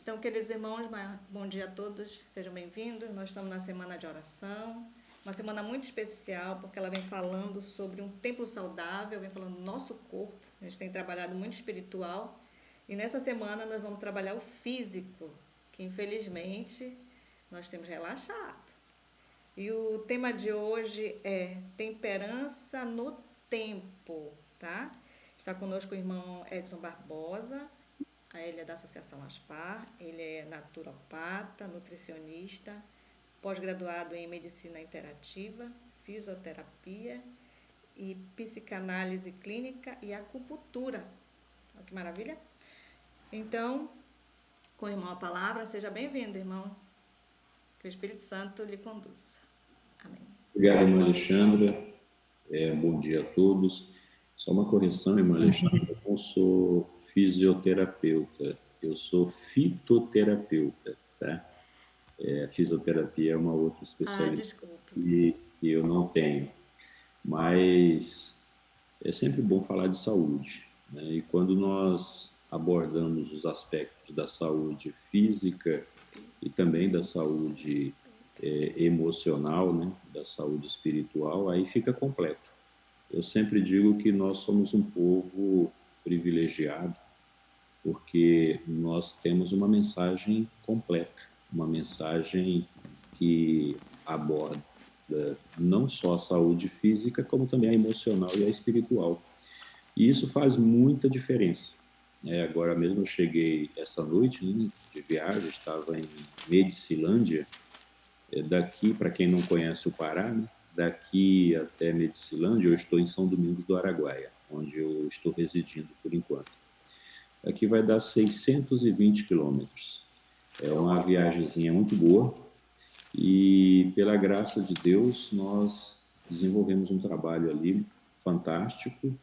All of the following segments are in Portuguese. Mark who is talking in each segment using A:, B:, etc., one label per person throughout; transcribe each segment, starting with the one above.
A: Então, queridos irmãos, bom dia a todos, sejam bem-vindos. Nós estamos na semana de oração, uma semana muito especial, porque ela vem falando sobre um templo saudável, vem falando do nosso corpo. A gente tem trabalhado muito espiritual, e nessa semana nós vamos trabalhar o físico, que infelizmente nós temos relaxado. E o tema de hoje é temperança no tempo, tá? Está conosco o irmão Edson Barbosa. Ele é da Associação Aspar, ele é naturopata, nutricionista, pós-graduado em medicina interativa, fisioterapia e psicanálise clínica e acupuntura. Olha que maravilha! Então, com o irmão a palavra, seja bem-vindo, irmão. Que o Espírito Santo lhe conduza. Amém.
B: Obrigado, irmã Alexandra. Bom dia a todos. Só uma correção, irmã Alexandra, eu não sou fisioterapeuta, eu sou fitoterapeuta, tá? Fisioterapia é uma outra especialidade que eu não tenho, mas é sempre bom falar de saúde, né? E quando nós abordamos os aspectos da saúde física e também da saúde emocional, né, da saúde espiritual, aí fica completo. Eu sempre digo que nós somos um povo privilegiado, porque nós temos uma mensagem completa, uma mensagem que aborda não só a saúde física, como também a emocional e a espiritual. E isso faz muita diferença. Agora mesmo eu cheguei essa noite, né, de viagem, estava em Medicilândia. Daqui, para quem não conhece o Pará, né, daqui até Medicilândia, eu estou em São Domingos do Araguaia, onde eu estou residindo por enquanto. Aqui vai dar 620 quilômetros. É uma viagemzinha muito boa e, pela graça de Deus, nós desenvolvemos um trabalho ali fantástico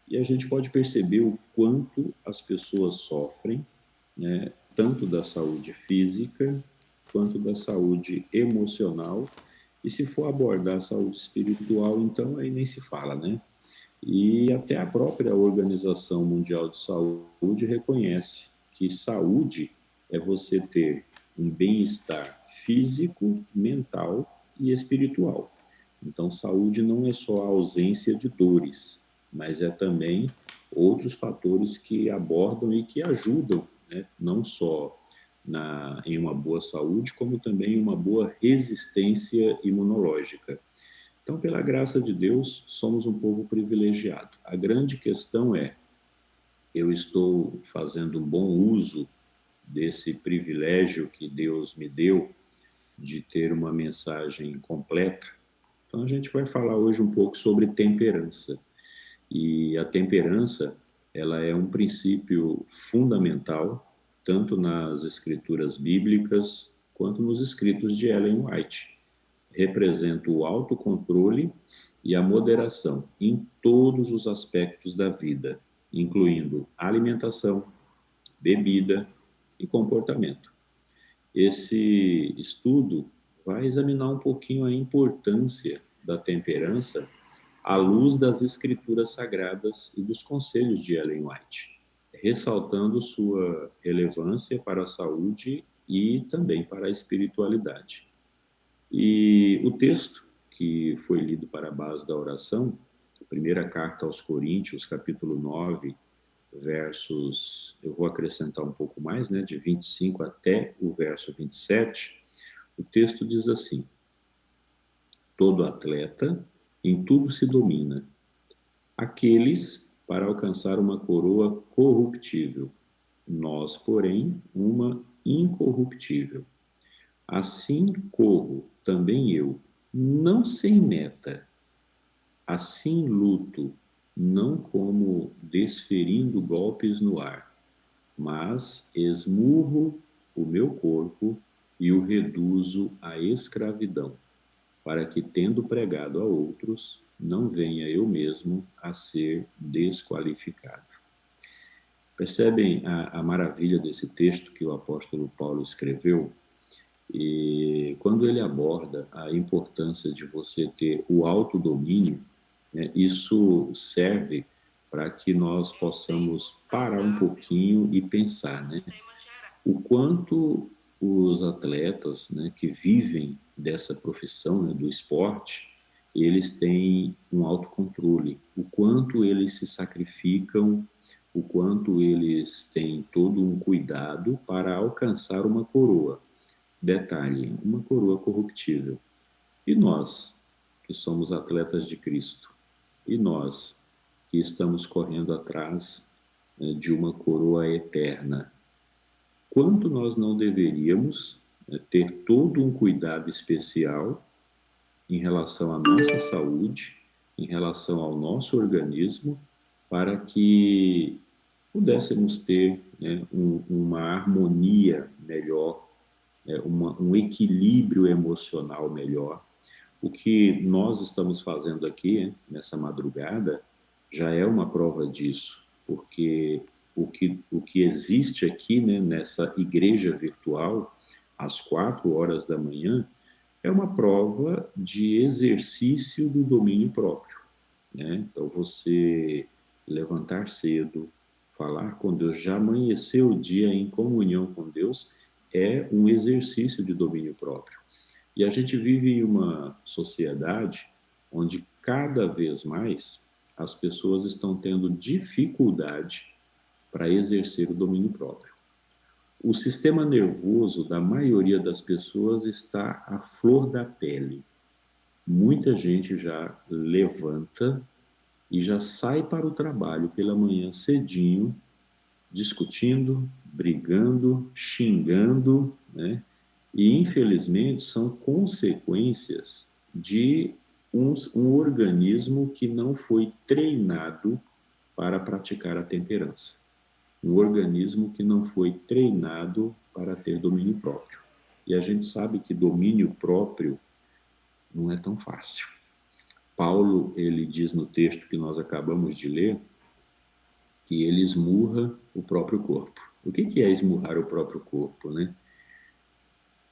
B: e a gente pode perceber o quanto as pessoas sofrem, né, tanto da saúde física quanto da saúde emocional, e se for abordar a saúde espiritual, então aí nem se fala, né? E até a própria Organização Mundial de Saúde reconhece que saúde é você ter um bem-estar físico, mental e espiritual. Então, saúde não é só a ausência de dores, mas é também outros fatores que abordam e que ajudam, né, não só em uma boa saúde, como também uma boa resistência imunológica. Então, pela graça de Deus, somos um povo privilegiado. A grande questão é, eu estou fazendo um bom uso desse privilégio que Deus me deu de ter uma mensagem completa? Então, a gente vai falar hoje um pouco sobre temperança. E a temperança, ela é um princípio fundamental, tanto nas escrituras bíblicas, quanto nos escritos de Ellen White. Representa o autocontrole e a moderação em todos os aspectos da vida, incluindo alimentação, bebida e comportamento. Esse estudo vai examinar um pouquinho a importância da temperança à luz das escrituras sagradas e dos conselhos de Ellen White, ressaltando sua relevância para a saúde e também para a espiritualidade. E o texto que foi lido para a base da oração, a primeira carta aos Coríntios, capítulo 9, versos, eu vou acrescentar um pouco mais, né, de 25 até o verso 27, o texto diz assim: todo atleta em tudo se domina, aqueles para alcançar uma coroa corruptível, nós, porém, uma incorruptível. Assim corro também eu, não sem meta, assim luto, não como desferindo golpes no ar, mas esmurro o meu corpo e o reduzo à escravidão, para que, tendo pregado a outros, não venha eu mesmo a ser desqualificado. Percebem a maravilha desse texto que o apóstolo Paulo escreveu? E quando ele aborda a importância de você ter o autodomínio, né, isso serve para que nós possamos parar um pouquinho e pensar, né? o quanto os atletas, né, que vivem dessa profissão, né, do esporte, eles têm um autocontrole, o quanto eles se sacrificam, o quanto eles têm todo um cuidado para alcançar uma coroa. Detalhe, uma coroa corruptível. E nós, que somos atletas de Cristo, e nós, que estamos correndo atrás, né, de uma coroa eterna, quanto nós não deveríamos, né, ter todo um cuidado especial em relação à nossa saúde, em relação ao nosso organismo, para que pudéssemos ter, né, uma harmonia melhor, um equilíbrio emocional melhor. O que nós estamos fazendo aqui, nessa madrugada, já é uma prova disso, porque o que existe aqui, né, nessa igreja virtual, às 4 horas da manhã, é uma prova de exercício do domínio próprio, né? Então, você levantar cedo, falar com Deus, já amanhecer o dia em comunhão com Deus, é um exercício de domínio próprio. E a gente vive em uma sociedade onde cada vez mais as pessoas estão tendo dificuldade para exercer o domínio próprio. O sistema nervoso da maioria das pessoas está à flor da pele. Muita gente já levanta e já sai para o trabalho pela manhã cedinho, discutindo, brigando, xingando, né? E, infelizmente, são consequências de um organismo que não foi treinado para praticar a temperança. Um organismo que não foi treinado para ter domínio próprio. E a gente sabe que domínio próprio não é tão fácil. Paulo, ele diz no texto que nós acabamos de ler, que ele esmurra o próprio corpo. O que é esmurrar o próprio corpo, né?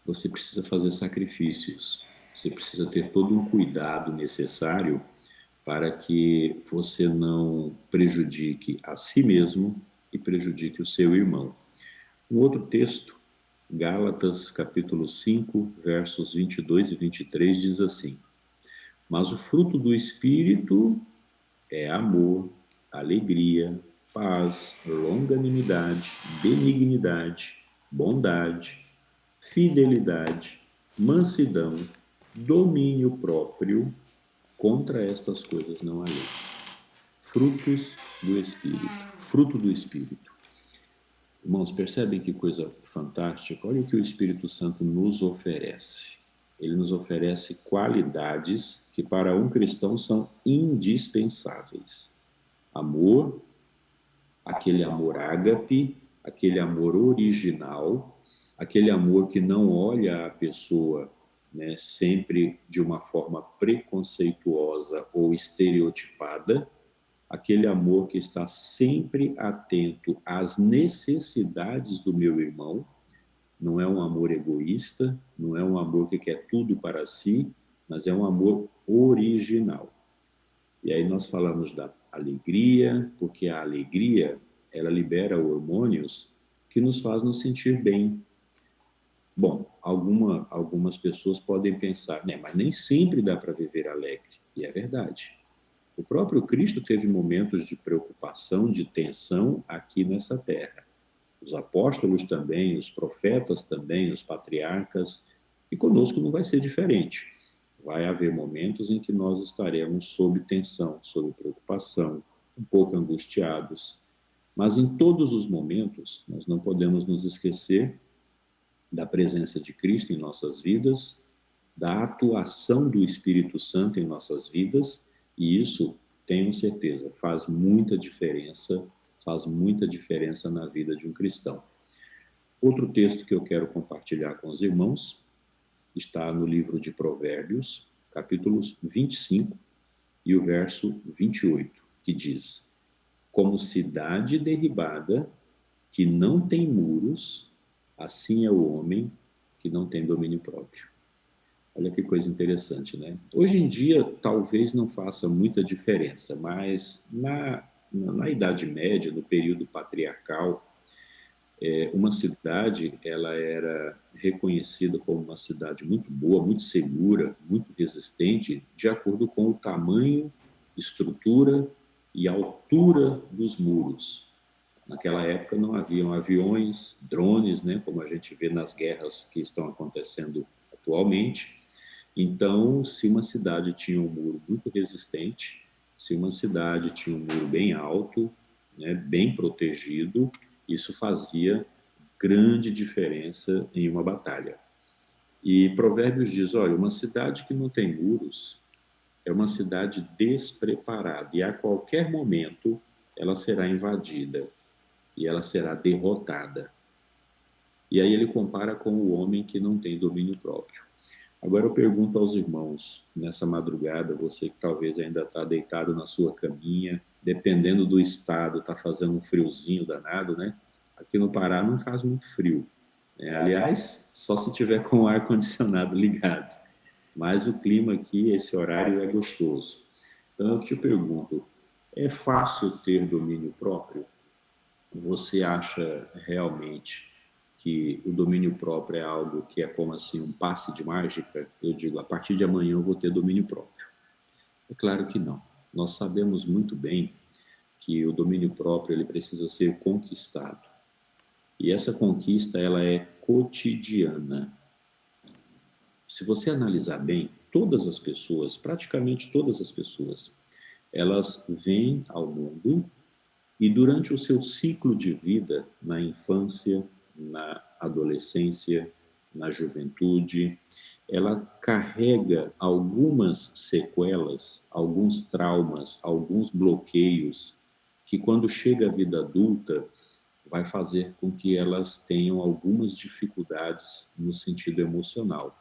B: Você precisa fazer sacrifícios, você precisa ter todo um cuidado necessário para que você não prejudique a si mesmo e prejudique o seu irmão. Um outro texto, Gálatas capítulo 5, versos 22 e 23, diz assim: mas o fruto do Espírito é amor, alegria, paz, longanimidade, benignidade, bondade, fidelidade, mansidão, domínio próprio. Contra estas coisas não há lei. Frutos do Espírito. Fruto do Espírito. Irmãos, percebem que coisa fantástica? Olha o que o Espírito Santo nos oferece. Ele nos oferece qualidades que para um cristão são indispensáveis. Amor, aquele amor ágape, aquele amor original, aquele amor que não olha a pessoa, né, sempre de uma forma preconceituosa ou estereotipada, aquele amor que está sempre atento às necessidades do meu irmão. Não é um amor egoísta, não é um amor que quer tudo para si, mas é um amor original. E aí nós falamos da alegria, porque a alegria, ela libera hormônios que nos faz nos sentir bem. Bom, algumas pessoas podem pensar, né, mas nem sempre dá para viver alegre. E é verdade. O próprio Cristo teve momentos de preocupação, de tensão aqui nessa terra. Os apóstolos também, os profetas também, os patriarcas, e conosco não vai ser diferente. Vai haver momentos em que nós estaremos sob tensão, sob preocupação, um pouco angustiados, mas em todos os momentos nós não podemos nos esquecer da presença de Cristo em nossas vidas, da atuação do Espírito Santo em nossas vidas, e isso, tenho certeza, faz muita diferença na vida de um cristão. Outro texto que eu quero compartilhar com os irmãos está no livro de Provérbios, capítulos 25 e o verso 28, que diz: como cidade derribada, que não tem muros, assim é o homem que não tem domínio próprio. Olha que coisa interessante, né? Hoje em dia, talvez não faça muita diferença, mas na Idade Média, no período patriarcal, Uma cidade, ela era reconhecida como uma cidade muito boa, muito segura, muito resistente, de acordo com o tamanho, estrutura e altura dos muros. Naquela época não haviam aviões, drones, né, como a gente vê nas guerras que estão acontecendo atualmente. Então, se uma cidade tinha um muro muito resistente, se uma cidade tinha um muro bem alto, né, bem protegido, isso fazia grande diferença em uma batalha. E Provérbios diz, olha, uma cidade que não tem muros é uma cidade despreparada e a qualquer momento ela será invadida e ela será derrotada. E aí ele compara com o homem que não tem domínio próprio. Agora eu pergunto aos irmãos, nessa madrugada, você que talvez ainda está deitado na sua caminha, dependendo do estado, está fazendo um friozinho danado, né? Aqui no Pará não faz muito frio, né? Aliás, só se tiver com o ar-condicionado ligado. Mas o clima aqui, esse horário é gostoso. Então eu te pergunto, é fácil ter domínio próprio? Você acha realmente que o domínio próprio é algo que é como assim um passe de mágica? Eu digo, a partir de amanhã eu vou ter domínio próprio. É claro que não. Nós sabemos muito bem que o domínio próprio ele precisa ser conquistado. E essa conquista ela é cotidiana. Se você analisar bem, todas as pessoas, praticamente todas as pessoas, elas vêm ao mundo e durante o seu ciclo de vida, na infância, na adolescência, na juventude, ela carrega algumas sequelas, alguns traumas, alguns bloqueios, que quando chega à vida adulta, vai fazer com que elas tenham algumas dificuldades no sentido emocional.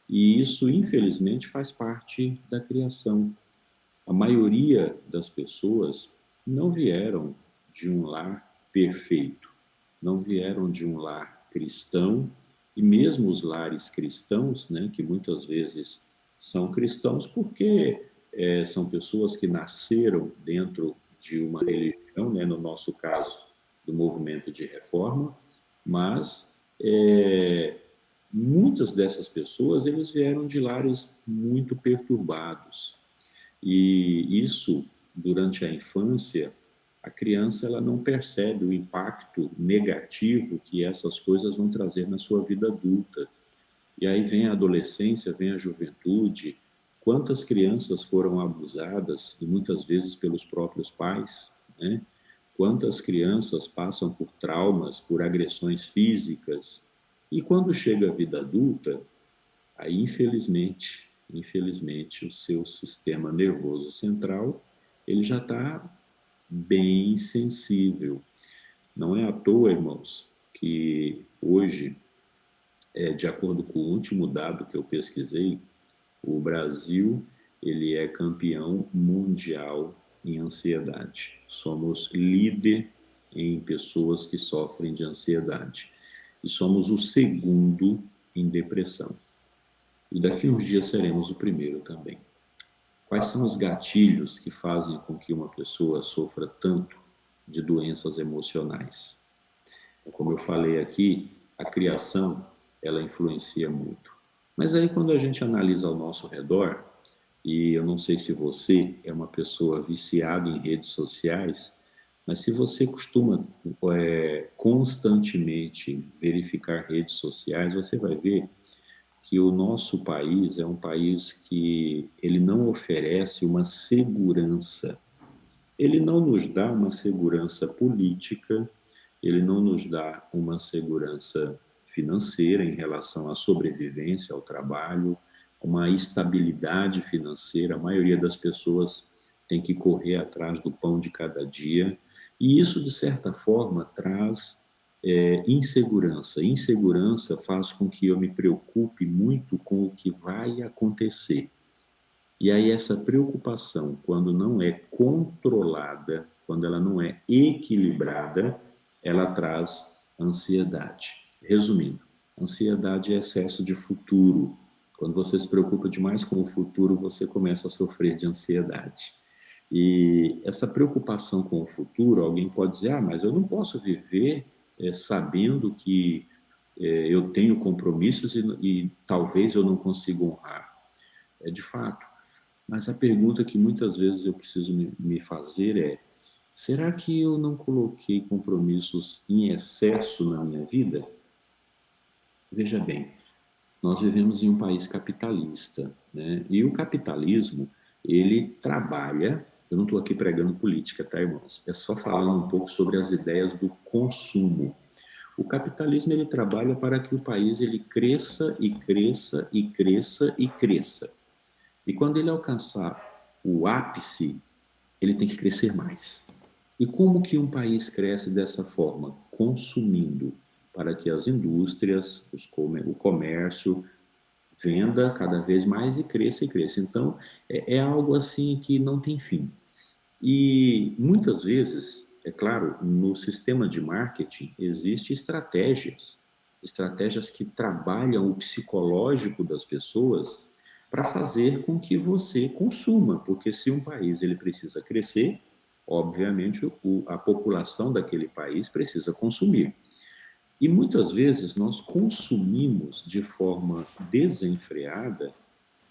B: E isso, infelizmente, faz parte da criação. A maioria das pessoas não vieram de um lar perfeito, não vieram de um lar cristão, e mesmo os lares cristãos, né, que muitas vezes são cristãos porque são pessoas que nasceram dentro de uma religião, né, no nosso caso, do movimento de reforma, mas muitas dessas pessoas eles vieram de lares muito perturbados, e isso, durante a infância, a criança ela não percebe o impacto negativo que essas coisas vão trazer na sua vida adulta. E aí vem a adolescência, vem a juventude. Quantas crianças foram abusadas, e muitas vezes pelos próprios pais, né? Quantas crianças passam por traumas, por agressões físicas. E quando chega a vida adulta, aí, infelizmente, o seu sistema nervoso central, ele já está bem sensível. Não é à toa, irmãos, que hoje, de acordo com o último dado que eu pesquisei, o Brasil, ele é campeão mundial em ansiedade. Somos líder em pessoas que sofrem de ansiedade. E somos o segundo em depressão. E daqui a uns dias seremos o primeiro também. Quais são os gatilhos que fazem com que uma pessoa sofra tanto de doenças emocionais? Como eu falei aqui, a criação, ela influencia muito. Mas aí quando a gente analisa ao nosso redor, e eu não sei se você é uma pessoa viciada em redes sociais, mas se você costuma constantemente verificar redes sociais, você vai ver que o nosso país é um país que ele não oferece uma segurança. Ele não nos dá uma segurança política, ele não nos dá uma segurança financeira em relação à sobrevivência, ao trabalho, uma estabilidade financeira. A maioria das pessoas tem que correr atrás do pão de cada dia. E isso, de certa forma, traz insegurança. Insegurança faz com que eu me preocupe muito com o que vai acontecer. E aí essa preocupação, quando não é controlada, quando ela não é equilibrada, ela traz ansiedade. Resumindo, ansiedade é excesso de futuro. Quando você se preocupa demais com o futuro, você começa a sofrer de ansiedade. E essa preocupação com o futuro, alguém pode dizer, mas eu não posso viver sabendo que eu tenho compromissos e talvez eu não consiga honrar. É de fato. Mas a pergunta que muitas vezes eu preciso me fazer é: será que eu não coloquei compromissos em excesso na minha vida? Veja bem, nós vivemos em um país capitalista, né? E o capitalismo, ele trabalha, eu não estou aqui pregando política, tá, irmãos? É só falando um pouco sobre as ideias do consumo. O capitalismo, ele trabalha para que o país ele cresça e cresça e cresça e cresça. E quando ele alcançar o ápice, ele tem que crescer mais. E como que um país cresce dessa forma? Consumindo, para que as indústrias, o comércio, venda cada vez mais e cresça e cresça. Então, é algo assim que não tem fim. E muitas vezes, é claro, no sistema de marketing existem estratégias que trabalham o psicológico das pessoas para fazer com que você consuma, porque se um país ele precisa crescer, obviamente a população daquele país precisa consumir. E muitas vezes nós consumimos de forma desenfreada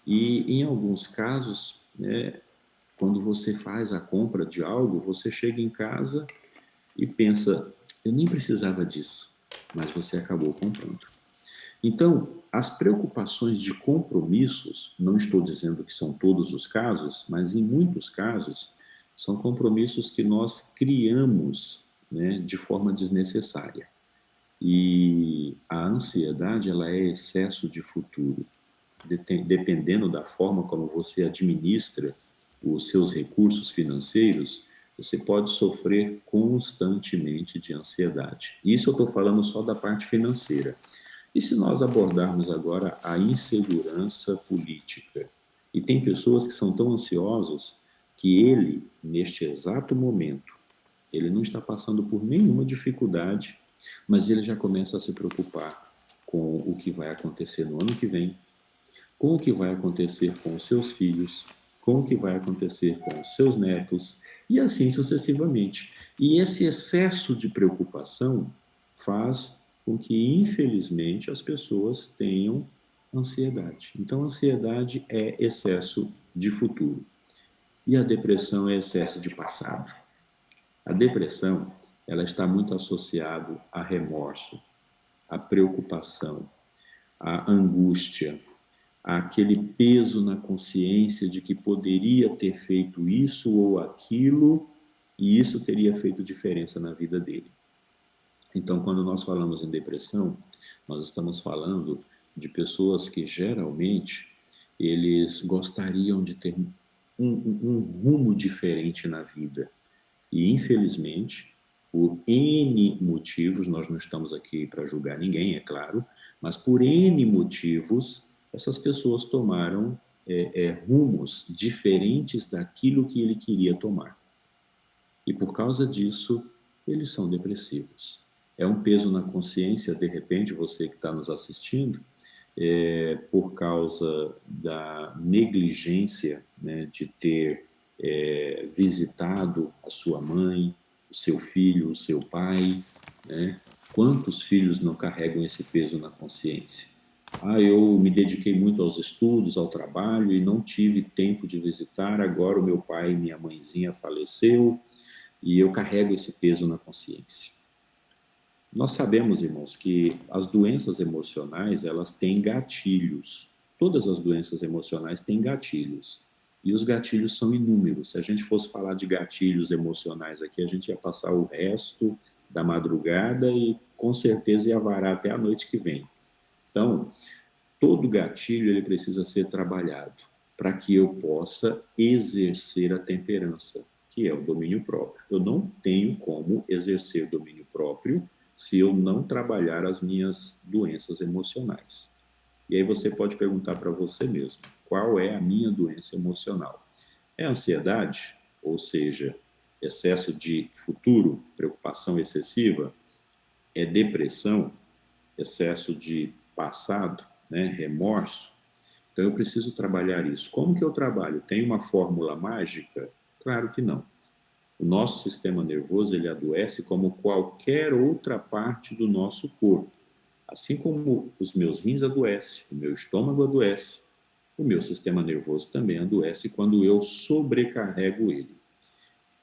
B: e, em alguns casos, né, quando você faz a compra de algo, você chega em casa e pensa, eu nem precisava disso, mas você acabou comprando. Então, as preocupações de compromissos, não estou dizendo que são todos os casos, mas em muitos casos, são compromissos que nós criamos, né, de forma desnecessária. E a ansiedade, ela é excesso de futuro. Dependendo da forma como você administra os seus recursos financeiros, você pode sofrer constantemente de ansiedade. Isso eu estou falando só da parte financeira. E se nós abordarmos agora a insegurança política? E tem pessoas que são tão ansiosos que ele, neste exato momento, ele não está passando por nenhuma dificuldade, mas ele já começa a se preocupar com o que vai acontecer no ano que vem, com o que vai acontecer com os seus filhos, com o que vai acontecer com os seus netos, e assim sucessivamente. E esse excesso de preocupação faz com que, infelizmente, as pessoas tenham ansiedade. Então, ansiedade é excesso de futuro. E a depressão é excesso de passado. A depressão, ela está muito associada a remorso, a preocupação, a angústia, aquele peso na consciência de que poderia ter feito isso ou aquilo e isso teria feito diferença na vida dele. Então, quando nós falamos em depressão, nós estamos falando de pessoas que geralmente eles gostariam de ter um rumo diferente na vida. E, infelizmente, por N motivos, nós não estamos aqui para julgar ninguém, é claro, mas por N motivos, essas pessoas tomaram rumos diferentes daquilo que ele queria tomar. E por causa disso, eles são depressivos. É um peso na consciência, de repente, você que está nos assistindo, por causa da negligência, né, de ter visitado a sua mãe, o seu filho, o seu pai, né? Quantos filhos não carregam esse peso na consciência? Eu me dediquei muito aos estudos, ao trabalho e não tive tempo de visitar. Agora o meu pai e minha mãezinha faleceu e eu carrego esse peso na consciência. Nós sabemos, irmãos, que as doenças emocionais, elas têm gatilhos. Todas as doenças emocionais têm gatilhos. E os gatilhos são inúmeros. Se a gente fosse falar de gatilhos emocionais aqui, a gente ia passar o resto da madrugada e com certeza ia varar até a noite que vem. Então, todo gatilho ele precisa ser trabalhado para que eu possa exercer a temperança, que é o domínio próprio. Eu não tenho como exercer domínio próprio se eu não trabalhar as minhas doenças emocionais. E aí você pode perguntar para você mesmo, qual é a minha doença emocional? É ansiedade, ou seja, excesso de futuro, preocupação excessiva? É depressão, excesso de passado, né? Remorso? Então eu preciso trabalhar isso. Como que eu trabalho? Tem uma fórmula mágica? Claro que não. O nosso sistema nervoso, ele adoece como qualquer outra parte do nosso corpo. Assim como os meus rins adoecem, o meu estômago adoece, o meu sistema nervoso também adoece quando eu sobrecarrego ele.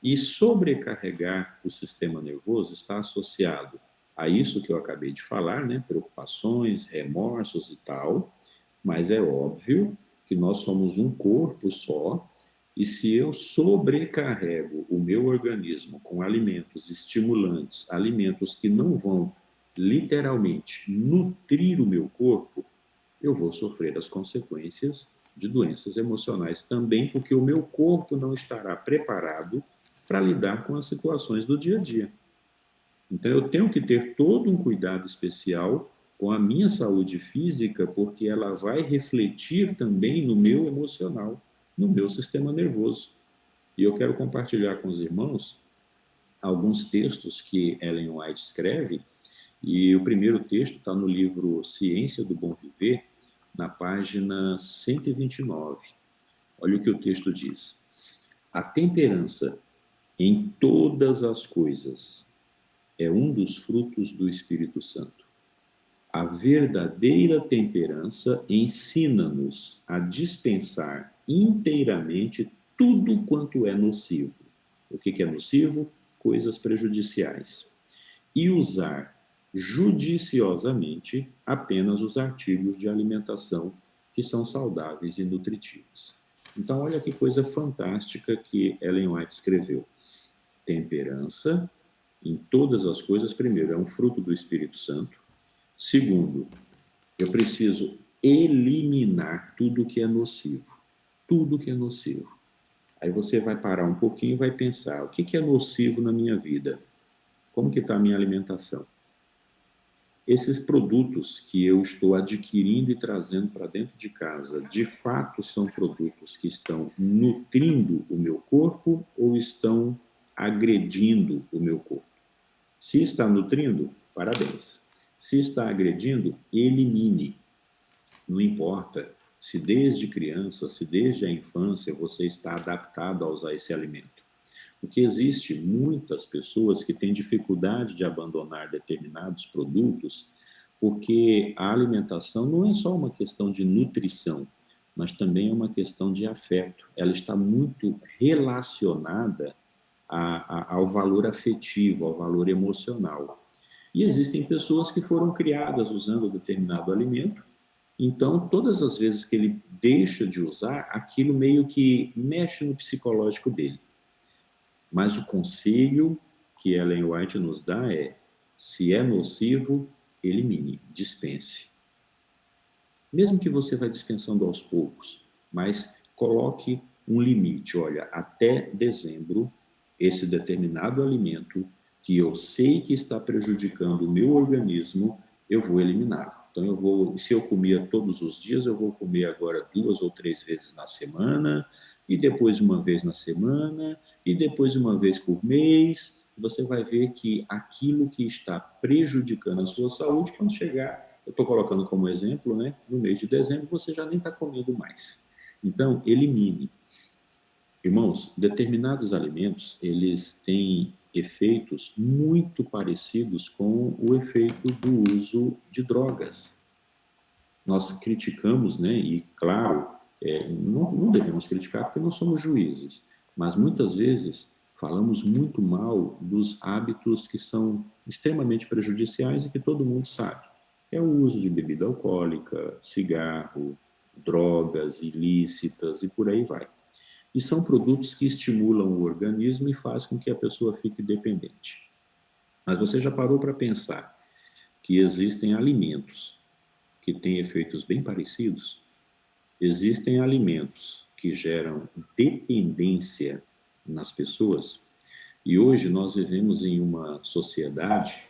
B: E sobrecarregar o sistema nervoso está associado a isso que eu acabei de falar, né? Preocupações, remorsos e tal, mas é óbvio que nós somos um corpo só, e se eu sobrecarrego o meu organismo com alimentos estimulantes, alimentos que não vão literalmente nutrir o meu corpo, eu vou sofrer as consequências de doenças emocionais também, porque o meu corpo não estará preparado para lidar com as situações do dia a dia. Então, eu tenho que ter todo um cuidado especial com a minha saúde física, porque ela vai refletir também no meu emocional, no meu sistema nervoso. E eu quero compartilhar com os irmãos alguns textos que Ellen White escreve, e o primeiro texto está no livro Ciência do Bom Viver, na página 129. Olha o que o texto diz. A temperança em todas as coisas é um dos frutos do Espírito Santo. A verdadeira temperança ensina-nos a dispensar inteiramente tudo quanto é nocivo. O que é nocivo? Coisas prejudiciais. E usar judiciosamente apenas os artigos de alimentação que são saudáveis e nutritivos. Então, olha que coisa fantástica que Ellen White escreveu. Temperança em todas as coisas, primeiro, é um fruto do Espírito Santo. Segundo, eu preciso eliminar tudo que é nocivo. Tudo que é nocivo. Aí você vai parar um pouquinho e vai pensar, o que é nocivo na minha vida? Como que está a minha alimentação? Esses produtos que eu estou adquirindo e trazendo para dentro de casa, de fato são produtos que estão nutrindo o meu corpo ou estão agredindo o meu corpo? Se está nutrindo, parabéns. Se está agredindo, elimine. Não importa se desde criança, se desde a infância você está adaptado a usar esse alimento. Porque existe muitas pessoas que têm dificuldade de abandonar determinados produtos, porque a alimentação não é só uma questão de nutrição, mas também é uma questão de afeto. Ela está muito relacionada ao valor afetivo, ao valor emocional. E existem pessoas que foram criadas usando determinado alimento, então todas as vezes que ele deixa de usar, aquilo meio que mexe no psicológico dele. Mas o conselho que Ellen White nos dá é: se é nocivo, elimine, dispense. Mesmo que você vá dispensando aos poucos, mas coloque um limite. Olha, até dezembro, esse determinado alimento que eu sei que está prejudicando o meu organismo, eu vou eliminar. Então, se eu comia todos os dias, eu vou comer agora 2 ou 3 vezes na semana, e depois uma vez na semana, e depois uma vez por mês. Você vai ver que aquilo que está prejudicando a sua saúde, quando chegar, eu estou colocando como exemplo, né? No mês de dezembro, você já nem está comendo mais. Então, elimine. Irmãos, determinados alimentos, eles têm efeitos muito parecidos com o efeito do uso de drogas. Nós criticamos, né? E, claro, não devemos criticar porque não somos juízes, mas muitas vezes falamos muito mal dos hábitos que são extremamente prejudiciais e que todo mundo sabe. É o uso de bebida alcoólica, cigarro, drogas ilícitas e por aí vai. E são produtos que estimulam o organismo e fazem com que a pessoa fique dependente. Mas você já parou para pensar que existem alimentos que têm efeitos bem parecidos? Existem alimentos que geram dependência nas pessoas, e hoje nós vivemos em uma sociedade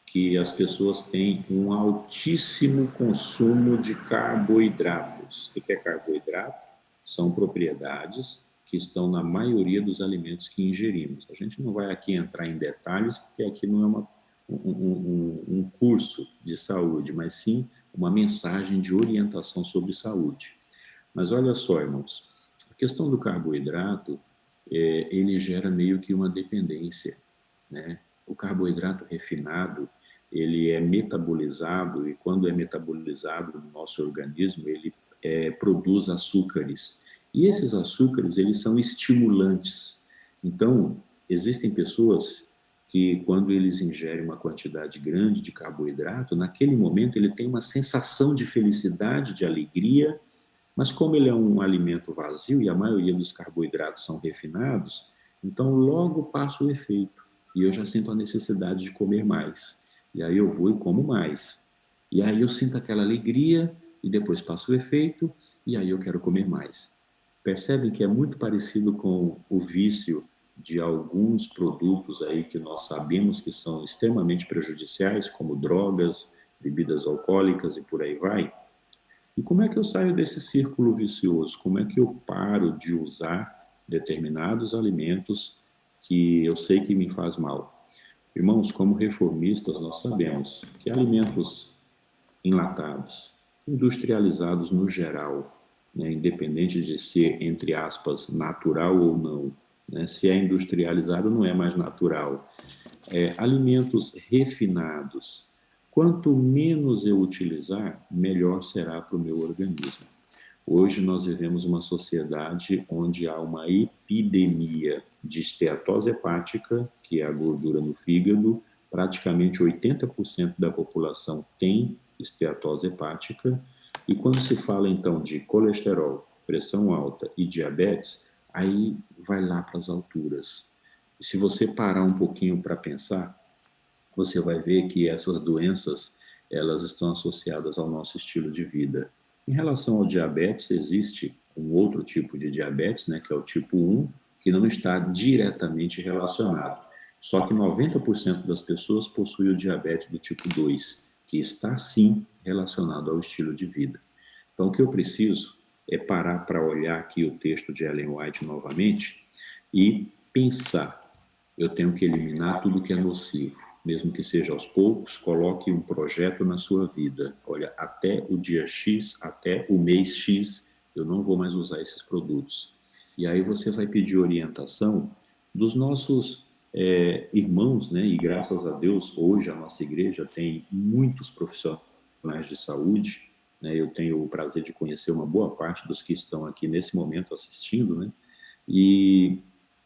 B: que as pessoas têm um altíssimo consumo de carboidratos. O que é carboidrato? São propriedades que estão na maioria dos alimentos que ingerimos. A gente não vai aqui entrar em detalhes, porque aqui não é um curso de saúde, mas sim uma mensagem de orientação sobre saúde. Mas olha só, irmãos, a questão do carboidrato, ele gera meio que uma dependência, né? O carboidrato refinado, ele é metabolizado, e quando é metabolizado no nosso organismo, ele produz açúcares. E esses açúcares, eles são estimulantes. Então, existem pessoas que, quando eles ingerem uma quantidade grande de carboidrato, naquele momento ele tem uma sensação de felicidade, de alegria, mas como ele é um alimento vazio e a maioria dos carboidratos são refinados, então logo passa o efeito e eu já sinto a necessidade de comer mais. E aí eu vou e como mais. E aí eu sinto aquela alegria e depois passa o efeito e aí eu quero comer mais. Percebem que é muito parecido com o vício de alguns produtos aí que nós sabemos que são extremamente prejudiciais, como drogas, bebidas alcoólicas e por aí vai? E como é que eu saio desse círculo vicioso? Como é que eu paro de usar determinados alimentos que eu sei que me faz mal? Irmãos, como reformistas, nós sabemos que alimentos enlatados, industrializados no geral, né, independente de ser, entre aspas, natural ou não, né, se é industrializado não é mais natural, alimentos refinados. Quanto menos eu utilizar, melhor será para o meu organismo. Hoje nós vivemos uma sociedade onde há uma epidemia de esteatose hepática, que é a gordura no fígado. Praticamente 80% da população tem esteatose hepática. E quando se fala então de colesterol, pressão alta e diabetes, aí vai lá para as alturas. E se você parar um pouquinho para pensar, você vai ver que essas doenças, elas estão associadas ao nosso estilo de vida. Em relação ao diabetes, existe um outro tipo de diabetes, né, que é o tipo 1, que não está diretamente relacionado. Só que 90% das pessoas possuem o diabetes do tipo 2, que está sim relacionado ao estilo de vida. Então, o que eu preciso é parar para olhar aqui o texto de Ellen White novamente e pensar: eu tenho que eliminar tudo que é nocivo, mesmo que seja aos poucos. Coloque um projeto na sua vida. Olha, até o dia X, até o mês X, eu não vou mais usar esses produtos. E aí você vai pedir orientação dos nossos irmãos, né? E graças a Deus, hoje a nossa igreja tem muitos profissionais de saúde, né? Eu tenho o prazer de conhecer uma boa parte dos que estão aqui nesse momento assistindo, né? E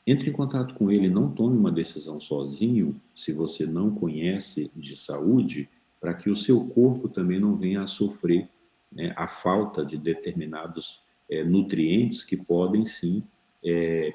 B: entre em contato com ele, não tome uma decisão sozinho, se você não conhece de saúde, para que o seu corpo também não venha a sofrer, né, a falta de determinados nutrientes que podem sim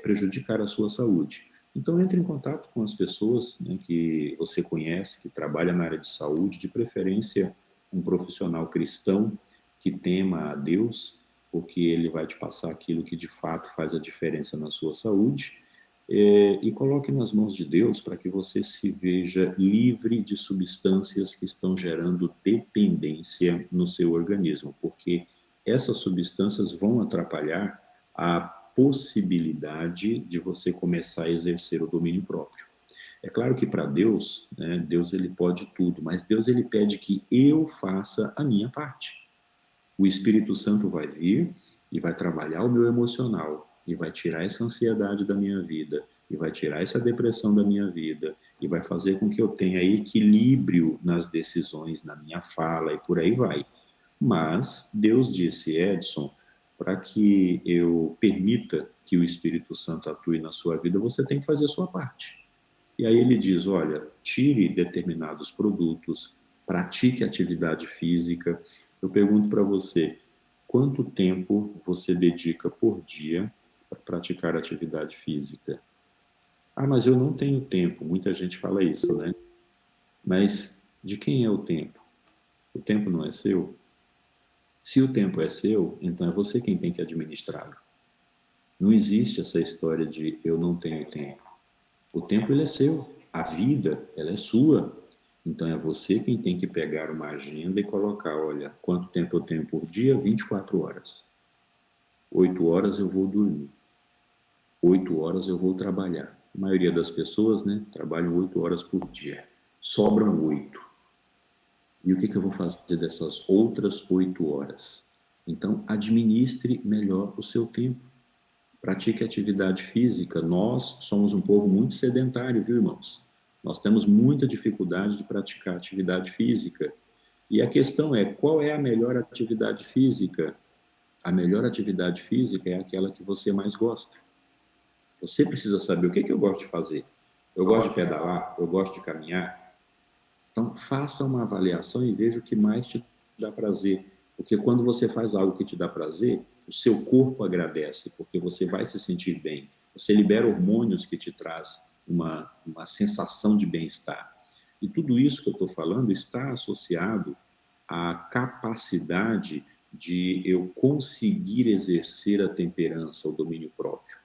B: prejudicar a sua saúde. Então entre em contato com as pessoas, né, que você conhece, que trabalha na área de saúde, de preferência um profissional cristão que tema a Deus, porque ele vai te passar aquilo que de fato faz a diferença na sua saúde, e coloque nas mãos de Deus para que você se veja livre de substâncias que estão gerando dependência no seu organismo, porque essas substâncias vão atrapalhar a possibilidade de você começar a exercer o domínio próprio. É claro que para Deus, né, Deus ele pode tudo, mas Deus ele pede que eu faça a minha parte. O Espírito Santo vai vir e vai trabalhar o meu emocional, e vai tirar essa ansiedade da minha vida, e vai tirar essa depressão da minha vida, e vai fazer com que eu tenha equilíbrio nas decisões, na minha fala, e por aí vai. Mas Deus disse: Edson, para que eu permita que o Espírito Santo atue na sua vida, você tem que fazer a sua parte. E aí ele diz: olha, tire determinados produtos, pratique atividade física. Eu pergunto para você: quanto tempo você dedica por dia para praticar atividade física? Ah, mas eu não tenho tempo. Muita gente fala isso, né? Mas de quem é o tempo? O tempo não é seu? Se o tempo é seu, então é você quem tem que administrá-lo. Não existe essa história de eu não tenho tempo. O tempo ele é seu, a vida ela é sua. Então é você quem tem que pegar uma agenda e colocar: olha, quanto tempo eu tenho por dia? 24 horas. 8 horas eu vou dormir. 8 horas eu vou trabalhar. A maioria das pessoas, né, trabalham 8 horas por dia. Sobram 8. E o que eu vou fazer dessas outras 8 horas? Então administre melhor o seu tempo. Pratique atividade física. Nós somos um povo muito sedentário, viu, irmãos? Nós temos muita dificuldade de praticar atividade física. E a questão é, qual é a melhor atividade física? A melhor atividade física é aquela que você mais gosta. Você precisa saber o que eu gosto de fazer. Eu gosto de pedalar, eu gosto de caminhar. Então, faça uma avaliação e veja o que mais te dá prazer. Porque quando você faz algo que te dá prazer, o seu corpo agradece, porque você vai se sentir bem. Você libera hormônios que te traz uma sensação de bem-estar. E tudo isso que eu estou falando está associado à capacidade de eu conseguir exercer a temperança, o domínio próprio.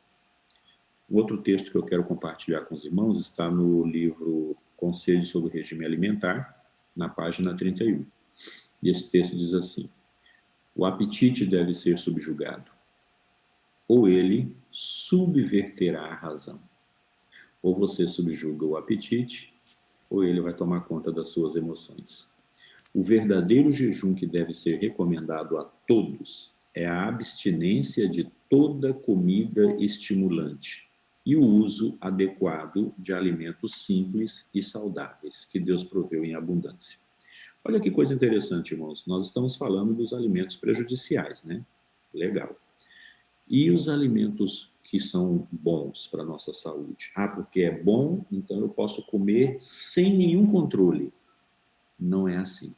B: O outro texto que eu quero compartilhar com os irmãos está no livro Conselhos sobre o Regime Alimentar, na página 31. E esse texto diz assim: o apetite deve ser subjugado, ou ele subverterá a razão. Ou você subjuga o apetite, ou ele vai tomar conta das suas emoções. O verdadeiro jejum que deve ser recomendado a todos é a abstinência de toda comida estimulante e o uso adequado de alimentos simples e saudáveis, que Deus proveu em abundância. Olha que coisa interessante, irmãos. Nós estamos falando dos alimentos prejudiciais, né? Legal. E os alimentos que são bons para a nossa saúde? Ah, porque é bom, então eu posso comer sem nenhum controle. Não é assim.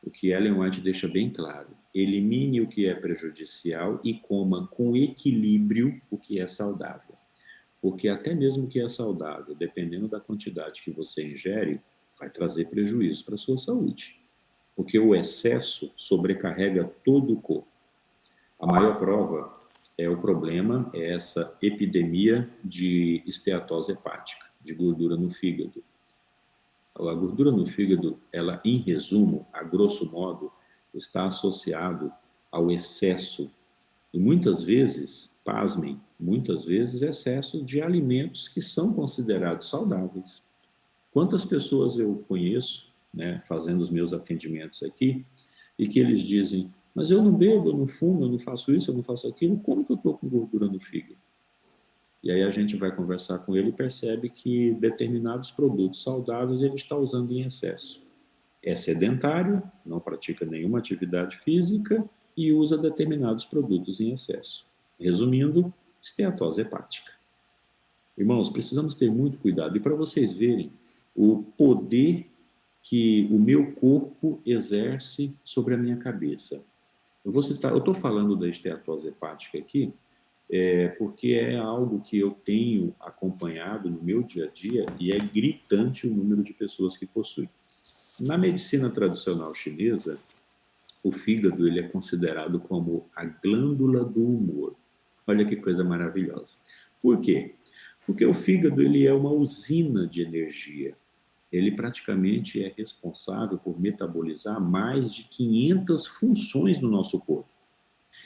B: O que Ellen White deixa bem claro: elimine o que é prejudicial e coma com equilíbrio o que é saudável. Porque até mesmo o que é saudável, dependendo da quantidade que você ingere, vai trazer prejuízo para a sua saúde. Porque o excesso sobrecarrega todo o corpo. A maior prova é o problema, é essa epidemia de esteatose hepática, de gordura no fígado. A gordura no fígado, ela, em resumo, a grosso modo, está associado ao excesso, e muitas vezes, pasmem, muitas vezes excesso de alimentos que são considerados saudáveis. Quantas pessoas eu conheço, né, fazendo os meus atendimentos aqui, e que eles dizem: mas eu não bebo, eu não fumo, eu não faço isso, eu não faço aquilo, como que eu estou com gordura no fígado? E aí a gente vai conversar com ele e percebe que determinados produtos saudáveis ele está usando em excesso. É sedentário, não pratica nenhuma atividade física e usa determinados produtos em excesso. Resumindo, esteatose hepática. Irmãos, precisamos ter muito cuidado. E para vocês verem o poder que o meu corpo exerce sobre a minha cabeça. Eu estou falando da esteatose hepática aqui, porque é algo que eu tenho acompanhado no meu dia a dia e é gritante o número de pessoas que possuem. Na medicina tradicional chinesa, o fígado ele é considerado como a glândula do humor. Olha que coisa maravilhosa. Por quê? Porque o fígado ele é uma usina de energia. Ele praticamente é responsável por metabolizar mais de 500 funções no nosso corpo.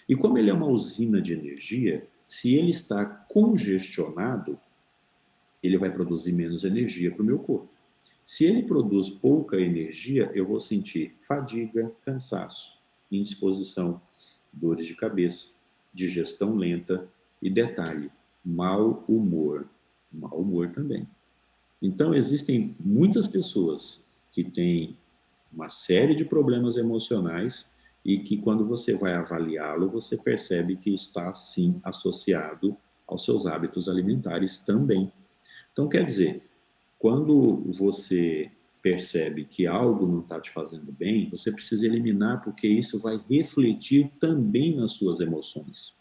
B: E como ele é uma usina de energia, se ele está congestionado, ele vai produzir menos energia para o meu corpo. Se ele produz pouca energia, eu vou sentir fadiga, cansaço, indisposição, dores de cabeça, digestão lenta e, detalhe, mau humor. Mau humor também. Então, existem muitas pessoas que têm uma série de problemas emocionais e que, quando você vai avaliá-lo, você percebe que está, sim, associado aos seus hábitos alimentares também. Então, quer dizer, quando você percebe que algo não está te fazendo bem, você precisa eliminar, porque isso vai refletir também nas suas emoções.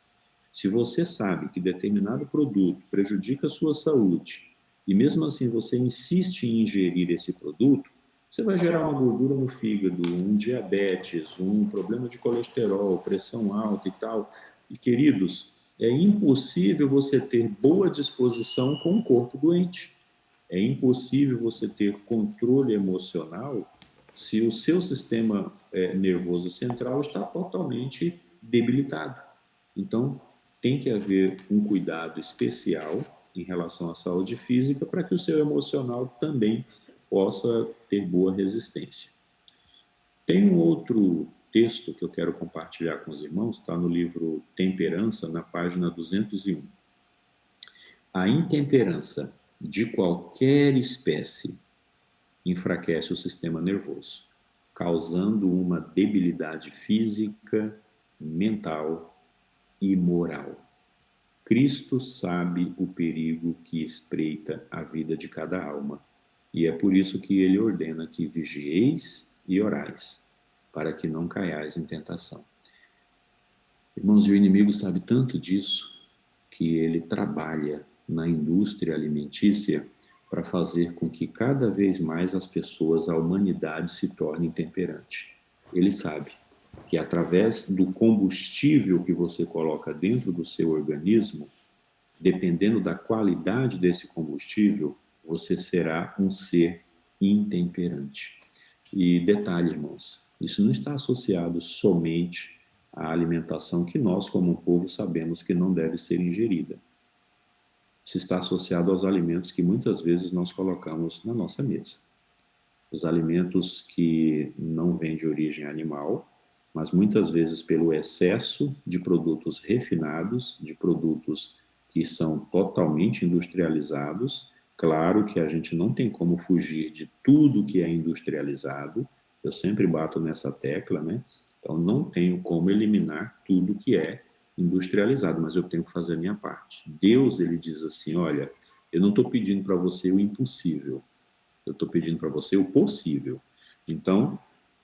B: Se você sabe que determinado produto prejudica a sua saúde e mesmo assim você insiste em ingerir esse produto, você vai gerar uma gordura no fígado, um diabetes, um problema de colesterol, pressão alta e tal. E, queridos, é impossível você ter boa disposição com um corpo doente. É impossível você ter controle emocional se o seu sistema nervoso central está totalmente debilitado. Então, tem que haver um cuidado especial em relação à saúde física para que o seu emocional também possa ter boa resistência. Tem um outro texto que eu quero compartilhar com os irmãos, está no livro Temperança, na página 201. A intemperança de qualquer espécie enfraquece o sistema nervoso, causando uma debilidade física, mental e moral. Cristo sabe o perigo que espreita a vida de cada alma, e é por isso que ele ordena que vigieis e orais, para que não caiais em tentação. Irmãos, e o inimigo sabe tanto disso que ele trabalha na indústria alimentícia para fazer com que cada vez mais as pessoas, a humanidade, se torne intemperante. Ele sabe que através do combustível que você coloca dentro do seu organismo, dependendo da qualidade desse combustível, você será um ser intemperante. E detalhe, irmãos, isso não está associado somente à alimentação que nós, como um povo, sabemos que não deve ser ingerida. Isso está associado aos alimentos que muitas vezes nós colocamos na nossa mesa. Os alimentos que não vêm de origem animal, mas muitas vezes pelo excesso de produtos refinados, de produtos que são totalmente industrializados. Claro que a gente não tem como fugir de tudo que é industrializado, eu sempre bato nessa tecla, né? Então não tenho como eliminar tudo que é industrializado, mas eu tenho que fazer a minha parte. Deus, ele diz assim, olha, eu não estou pedindo para você o impossível, eu estou pedindo para você o possível. Então,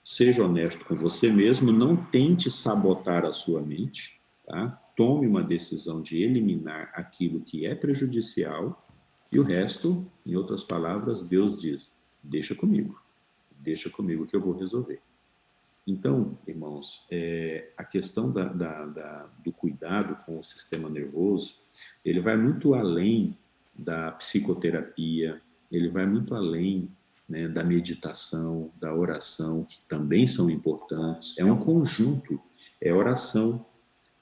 B: seja honesto com você mesmo, não tente sabotar a sua mente, tá? Tome uma decisão de eliminar aquilo que é prejudicial e o resto, em outras palavras, Deus diz, deixa comigo que eu vou resolver. Então, irmãos, a questão do cuidado com o sistema nervoso, ele vai muito além da psicoterapia, ele vai muito além, né, da meditação, da oração, que também são importantes. É um conjunto, é oração,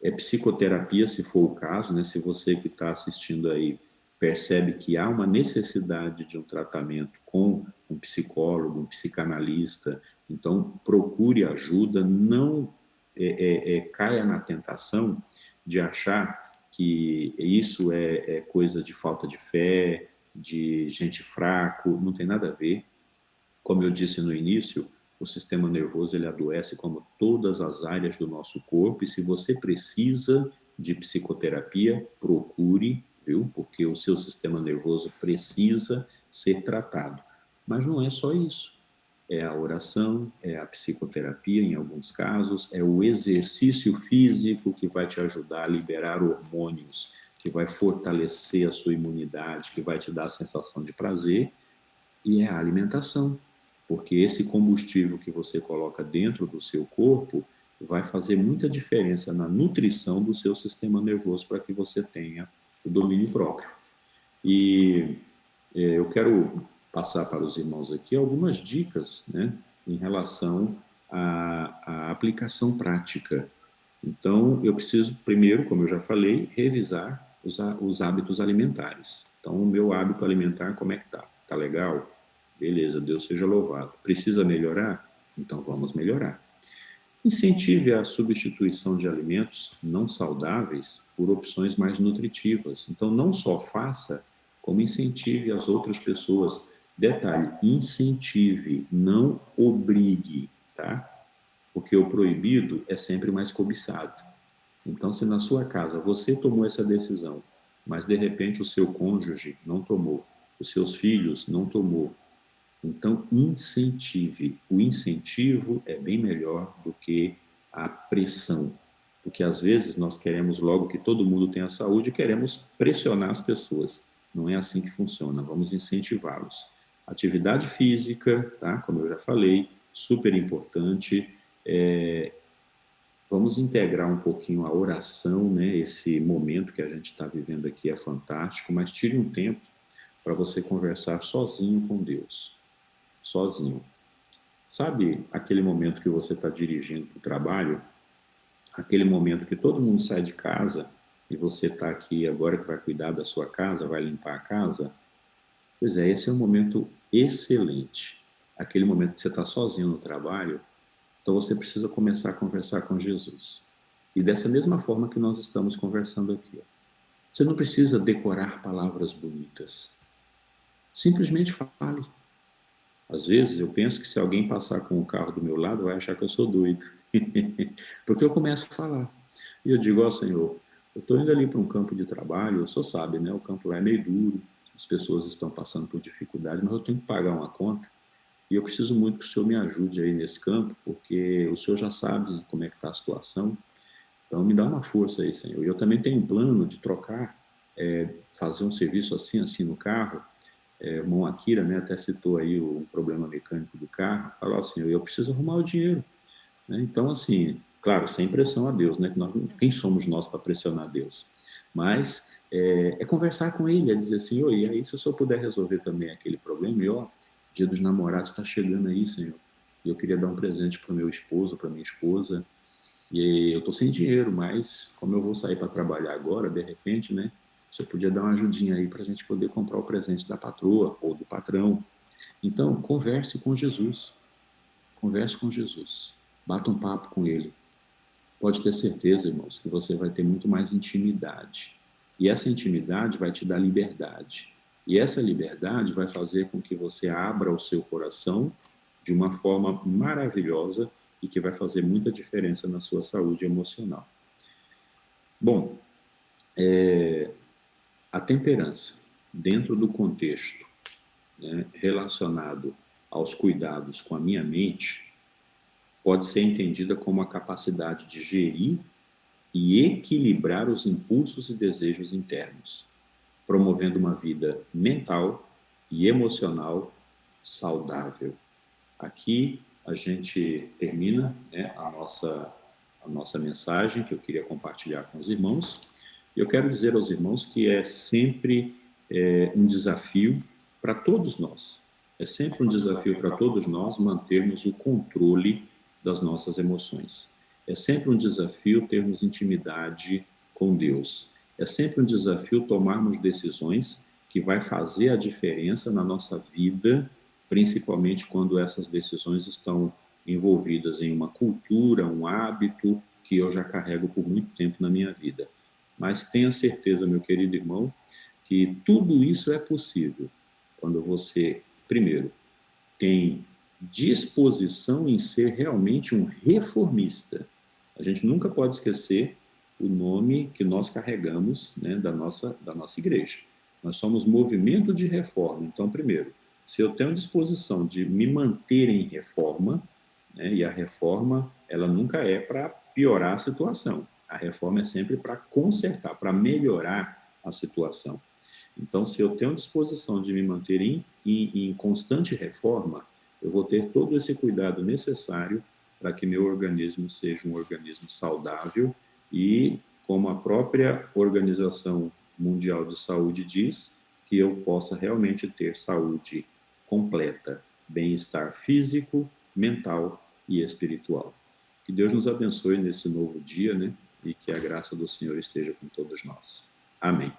B: é psicoterapia, se for o caso, né? Se você que está assistindo aí percebe que há uma necessidade de um tratamento com um psicólogo, um psicanalista, então procure ajuda, não caia na tentação de achar que isso é coisa de falta de fé, de gente fraco, não tem nada a ver. Como eu disse no início, o sistema nervoso ele adoece como todas as áreas do nosso corpo, e se você precisa de psicoterapia, procure, viu? Porque o seu sistema nervoso precisa ser tratado. Mas não é só isso. É a oração, é a psicoterapia em alguns casos, é o exercício físico que vai te ajudar a liberar hormônios, que vai fortalecer a sua imunidade, que vai te dar a sensação de prazer, e é a alimentação, porque esse combustível que você coloca dentro do seu corpo vai fazer muita diferença na nutrição do seu sistema nervoso para que você tenha o domínio próprio. E eu quero passar para os irmãos aqui algumas dicas, né, em relação à aplicação prática. Então, eu preciso, primeiro, como eu já falei, revisar os hábitos alimentares. Então, o meu hábito alimentar, como é que está? Está legal? Beleza, Deus seja louvado. Precisa melhorar? Então, vamos melhorar. Incentive a substituição de alimentos não saudáveis por opções mais nutritivas. Então, não só faça, como incentive as outras pessoas. Detalhe, incentive, não obrigue, tá? Porque o proibido é sempre mais cobiçado. Então, se na sua casa você tomou essa decisão, mas de repente o seu cônjuge não tomou, os seus filhos não tomou, então incentive. O incentivo é bem melhor do que a pressão, porque às vezes nós queremos logo que todo mundo tenha saúde e queremos pressionar as pessoas. Não é assim que funciona, vamos incentivá-los. Atividade física, tá? Como eu já falei, super importante. Vamos integrar um pouquinho a oração, né? Esse momento que a gente está vivendo aqui é fantástico, mas tire um tempo para você conversar sozinho com Deus, sozinho. Sabe aquele momento que você está dirigindo para o trabalho, aquele momento que todo mundo sai de casa e você está aqui agora que vai cuidar da sua casa, vai limpar a casa? Pois é, esse é um momento excelente. Aquele momento que você está sozinho no trabalho, Então você precisa começar a conversar com Jesus. E dessa mesma forma que nós estamos conversando aqui. Você não precisa decorar palavras bonitas. Simplesmente fale. Às vezes eu penso que se alguém passar com o carro do meu lado, vai achar que eu sou doido. Porque eu começo a falar. E eu digo, ó Senhor, eu estou indo ali para um campo de trabalho, o senhor sabe, né? O campo lá é meio duro, as pessoas estão passando por dificuldade, mas eu tenho que pagar uma conta. E eu preciso muito que o senhor me ajude aí nesse campo, porque o senhor já sabe como é que está a situação. Então me dá uma força aí, Senhor. E eu também tenho um plano de trocar, fazer um serviço assim, assim no carro. O irmão Akira, né, até citou aí o problema mecânico do carro. Falou assim, eu preciso arrumar o dinheiro. Né? Então, assim, claro, sem pressão a Deus, né? Quem somos nós para pressionar Deus? Mas é conversar com ele, é dizer assim, e aí se o senhor puder resolver também aquele problema, e ó, dia dos namorados está chegando aí, Senhor. E eu queria dar um presente para o meu esposo, para minha esposa, e eu estou sem dinheiro, mas como eu vou sair para trabalhar agora, de repente, né? Você podia dar uma ajudinha aí para a gente poder comprar o presente da patroa ou do patrão. Então, converse com Jesus. Converse com Jesus. Bata um papo com ele. Pode ter certeza, irmãos, que você vai ter muito mais intimidade. E essa intimidade vai te dar liberdade. E essa liberdade vai fazer com que você abra o seu coração de uma forma maravilhosa e que vai fazer muita diferença na sua saúde emocional. Bom, a temperança, dentro do contexto, né, relacionado aos cuidados com a minha mente, pode ser entendida como a capacidade de gerir e equilibrar os impulsos e desejos internos, promovendo uma vida mental e emocional saudável. Aqui a gente termina, né, a nossa mensagem que eu queria compartilhar com os irmãos. Eu quero dizer aos irmãos que é sempre um desafio para todos nós. É sempre um desafio para todos nós mantermos o controle das nossas emoções. É sempre um desafio termos intimidade com Deus. É sempre um desafio tomarmos decisões que vai fazer a diferença na nossa vida, principalmente quando essas decisões estão envolvidas em uma cultura, um hábito que eu já carrego por muito tempo na minha vida. Mas tenha certeza, meu querido irmão, que tudo isso é possível quando você, primeiro, tem disposição em ser realmente um reformista. A gente nunca pode esquecer o nome que nós carregamos, né, da nossa igreja. Nós somos movimento de reforma. Então, primeiro, se eu tenho disposição de me manter em reforma, né, e a reforma, ela nunca é para piorar a situação. A reforma é sempre para consertar, para melhorar a situação. Então, se eu tenho disposição de me manter em constante reforma, eu vou ter todo esse cuidado necessário para que meu organismo seja um organismo saudável e, como a própria Organização Mundial de Saúde diz, que eu possa realmente ter saúde completa, bem-estar físico, mental e espiritual. Que Deus nos abençoe nesse novo dia, né? E que a graça do Senhor esteja com todos nós. Amém.